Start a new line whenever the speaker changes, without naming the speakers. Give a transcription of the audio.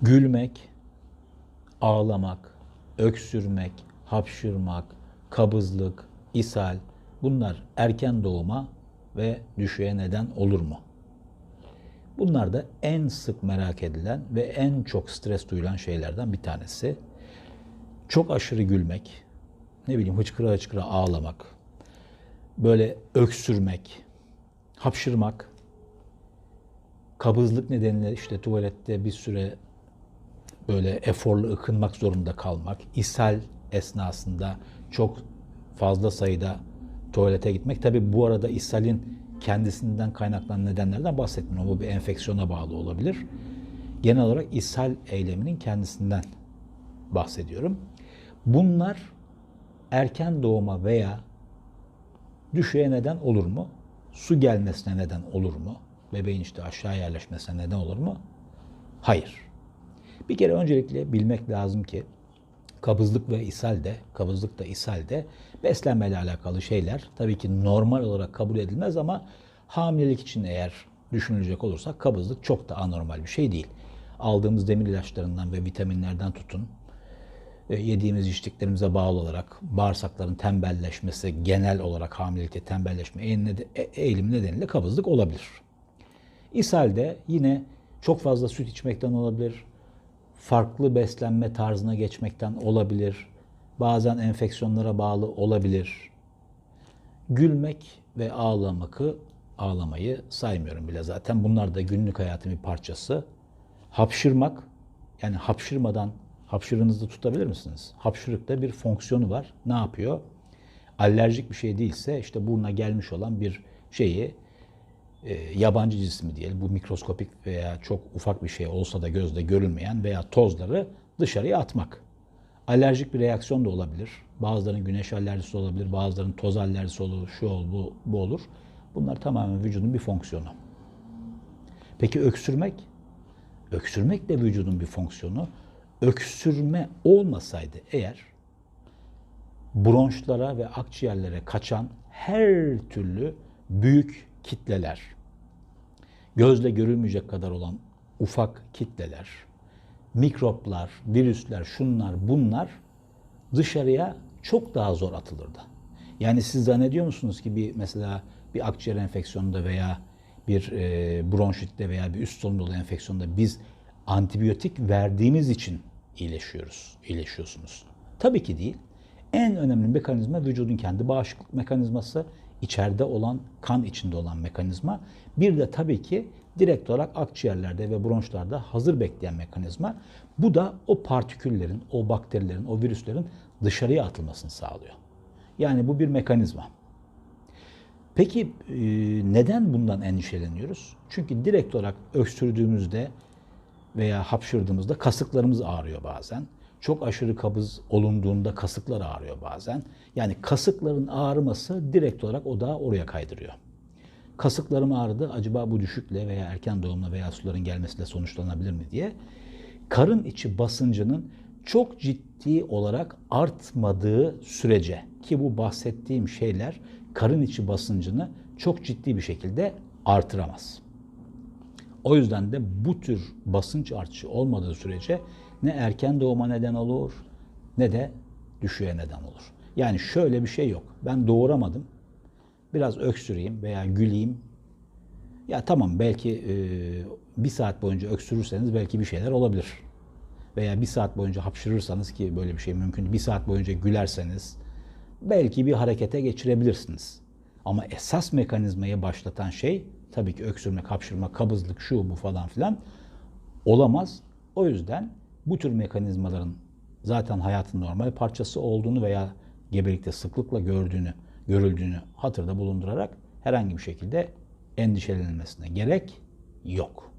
Gülmek, ağlamak, öksürmek, hapşırmak, kabızlık, ishal bunlar erken doğuma ve düşüğe neden olur mu? Bunlar da en sık merak edilen ve en çok stres duyulan şeylerden bir tanesi. Çok aşırı gülmek, ne bileyim hıçkıra hıçkıra ağlamak, böyle öksürmek, hapşırmak, kabızlık nedeniyle işte tuvalette bir süre böyle eforlu ıkınmak zorunda kalmak, ishal esnasında çok fazla sayıda tuvalete gitmek. Tabi bu arada ishalin kendisinden kaynaklanan nedenlerden bahsetmiyorum. Bu bir enfeksiyona bağlı olabilir. Genel olarak ishal eyleminin kendisinden bahsediyorum. Bunlar erken doğuma veya düşüğe neden olur mu? Su gelmesine neden olur mu? Bebeğin işte aşağı yerleşmesine neden olur mu? Hayır. Bir kere öncelikle bilmek lazım ki kabızlık da ishal de beslenmeyle alakalı şeyler tabii ki normal olarak kabul edilmez ama hamilelik için eğer düşünülecek olursa kabızlık çok da anormal bir şey değil. Aldığımız demir ilaçlarından ve vitaminlerden tutun, yediğimiz içtiklerimize bağlı olarak bağırsakların tembelleşmesi, genel olarak hamilelikte tembelleşme eğilimi nedeniyle kabızlık olabilir. İshal de yine çok fazla süt içmekten olabilir, farklı beslenme tarzına geçmekten olabilir, bazen enfeksiyonlara bağlı olabilir. Gülmek ve ağlamayı saymıyorum bile zaten. Bunlar da günlük hayatın bir parçası. Hapşırmak, yani hapşırığınızı tutabilir misiniz? Hapşırıkta bir fonksiyonu var. Ne yapıyor? Alerjik bir şey değilse işte burnuna gelmiş olan bir şeyi yabancı cismi diyelim, bu mikroskopik veya çok ufak bir şey olsa da gözle görülmeyen veya tozları dışarıya atmak. Alerjik bir reaksiyon da olabilir. Bazılarının güneş alerjisi olabilir, bazılarının toz alerjisi olur, şu olur, bu olur. Bunlar tamamen vücudun bir fonksiyonu. Peki öksürmek? Öksürmek de vücudun bir fonksiyonu. Öksürme olmasaydı eğer bronşlara ve akciğerlere kaçan her türlü büyük kitleler, gözle görülmeyecek kadar olan ufak kitleler, mikroplar, virüsler, şunlar, bunlar dışarıya çok daha zor atılırdı. Yani siz zannediyor musunuz ki mesela bir akciğer enfeksiyonunda veya bir bronşitte veya bir üst solunum yolu enfeksiyonunda biz antibiyotik verdiğimiz için iyileşiyorsunuz? Tabii ki değil. En önemli mekanizma vücudun kendi bağışıklık mekanizması, içeride olan, kan içinde olan mekanizma. Bir de tabii ki direkt olarak akciğerlerde ve bronşlarda hazır bekleyen mekanizma. Bu da o partiküllerin, o bakterilerin, o virüslerin dışarıya atılmasını sağlıyor. Yani bu bir mekanizma. Peki neden bundan endişeleniyoruz? Çünkü direkt olarak öksürdüğümüzde veya hapşırdığımızda kasıklarımız ağrıyor bazen. Çok aşırı kabız olunduğunda kasıklar ağrıyor bazen. Yani kasıkların ağrıması direkt olarak odağı oraya kaydırıyor. Kasıklarım ağrıdı, acaba bu düşükle veya erken doğumla veya suların gelmesiyle sonuçlanabilir mi diye. Karın içi basıncının çok ciddi olarak artmadığı sürece, ki bu bahsettiğim şeyler karın içi basıncını çok ciddi bir şekilde artıramaz. O yüzden de bu tür basınç artışı olmadığı sürece ne erken doğuma neden olur ne de düşüğe neden olur. Yani şöyle bir şey yok. Ben doğuramadım, biraz öksüreyim veya güleyim. Ya tamam, belki bir saat boyunca öksürürseniz belki bir şeyler olabilir. Veya bir saat boyunca hapşırırsanız, ki böyle bir şey mümkün, bir saat boyunca gülerseniz belki bir harekete geçirebilirsiniz. Ama esas mekanizmayı başlatan şey tabii ki öksürmek, hapşırmak, kabızlık, şu bu falan filan olamaz. O yüzden bu tür mekanizmaların zaten hayatın normal parçası olduğunu veya gebelikte sıklıkla görüldüğünü hatırda bulundurarak herhangi bir şekilde endişelenilmesine gerek yok.